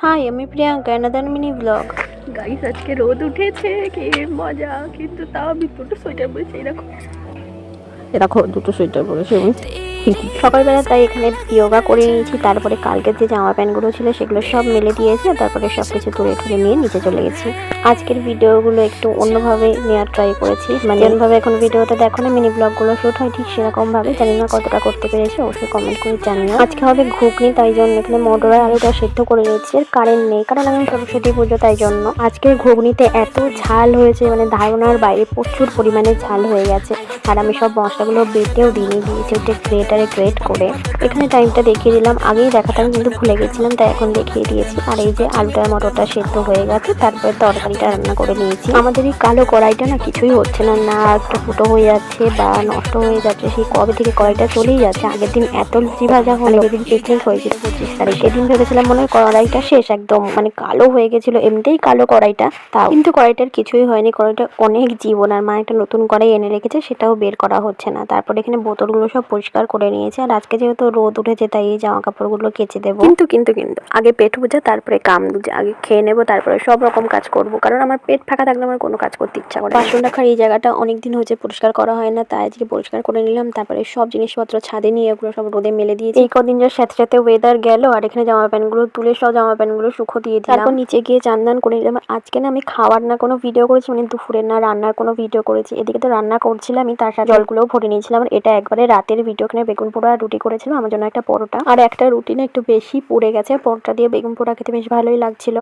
High, আমি Priyanka, another mini blog. Guys আজকে রোদ উঠেছে, কি মজা! কিন্তু তাও আমি দুটো সোয়েটার পরেছি। দেখো দুটো সোয়েটার পরেছি আমি। সকালবেলা তাই এখানে যোগা করে নিয়েছি, তারপরে কালকের যে জামা প্যান্টগুলো ছিল সেগুলো সব মেলে দিয়েছি, তারপরে সব কিছু তুলে ঠুলে নিয়ে নিচে চলে গেছি। আজকের ভিডিওগুলো একটু অন্যভাবে নেওয়ার ট্রাই করেছি, মানে যেভাবে এখন ভিডিওতে দেখো না মিনি ব্লগগুলো শুট হয় ঠিক সেরকম ভাবে। জানি না কতটা করতে পেরেছি, অবশ্যই কমেন্ট করে জানিও। আজকে হবে ঘুগনি, তাই জন্য এখানে মটর আর আলুটা সেদ্ধ করে নিয়েছি। আর কারেন্ট নেই, কারণ আমি সরস্বতী পুজো, তাই জন্য আজকের ঘুগনিতে এত ঝাল হয়েছে, মানে ধারণার বাইরে প্রচুর পরিমাণে ঝাল হয়ে গেছে। আর আমি সব মশলাগুলো বেটেও দিয়েছি ওটা গ্রেটারে গ্রেট করে। এখানে টাইমটা দেখিয়ে দিলাম, আগেই দেখাতাম কিন্তু ভুলে গেছিলাম, তাই এখন দেখিয়ে দিয়েছি। আর এই যে আলুটা মটরটা সেদ্ধ হয়ে গেছে, তারপরে তরকারিটা রান্না করে নিয়েছি। আমাদের এই কালো কড়াইটা না কিছুই হচ্ছে না, না একটু ফুটো হয়ে যাচ্ছে বা নষ্ট হয়ে যাচ্ছে। সেই কবে থেকে কড়াইটা চলেই যাচ্ছে। আগের দিন এত লুচি ভাজা হলো, আগের দিন পিকনিক হয়েছিল 25 তারিখ, সেদিন ভেবেছিলাম মনে হয় কড়াইটা শেষ, একদম মানে কালো হয়ে গেছিল, এমনিতেই কালো কড়াইটা, তাও কিন্তু কড়াইটার কিছুই হয়নি। কড়াইটা অনেক জীবন। আর মা একটা নতুন কড়াই এনে রেখেছে, সেটাও বের করা হচ্ছে না। তারপরে এখানে বোতলগুলো সব পরিষ্কার করে নিয়েছে। আর আজকে যেহেতু রোদ উঠেছে, তাই এই জামা কাপড়গুলো কেচে দেবো। কিন্তু কিন্তু কিন্তু আগে পেট বুঝা, তারপরে কাম বুঝা। আগে খেয়ে নেবো, তারপরে সব রকম কাজ করবো, কারণ আমার পেট ফাঁকা থাকলে আমার কোনো কাজ করতে ইচ্ছা করে। বাসন রাখার এই জায়গাটা অনেকদিন হয়েছে পরিষ্কার করা হয় না, তাই আজকে পরিষ্কার করে নিলাম। তারপরে সব জিনিসপত্র ছাদে নিয়ে ওগুলো সব রোদে মেলে দিয়েছি। এই কদিন যার সাথে সাথে ওয়েদার গেল, আর এখানে জামা প্যান্টগুলো তুলে সব জামা প্যান্টগুলো শুকো দিয়ে দিলাম। তারপর নিচে গিয়ে চান করে নিলাম। আজকে না আমি খাওয়ার না কোনো ভিডিও করেছি, মানে দুপুরের না রান্নার কোনো ভিডিও করেছি। এদিকে তো রান্না করছিলাম আমি, তার সাথে জলগুলোও ভরে নিয়েছিলাম। আর এটা একবারে রাতের ভিডিও। এখানে বেগুন পোড়া আর রুটি করেছিলাম আমার জন্য একটা পরোটা, আর একটা রুটি না একটু বেশি পুড়ে গেছে। পরোটা দিয়ে বেগুন পোড়া খেতে বেশ ভালোই লাগছিল।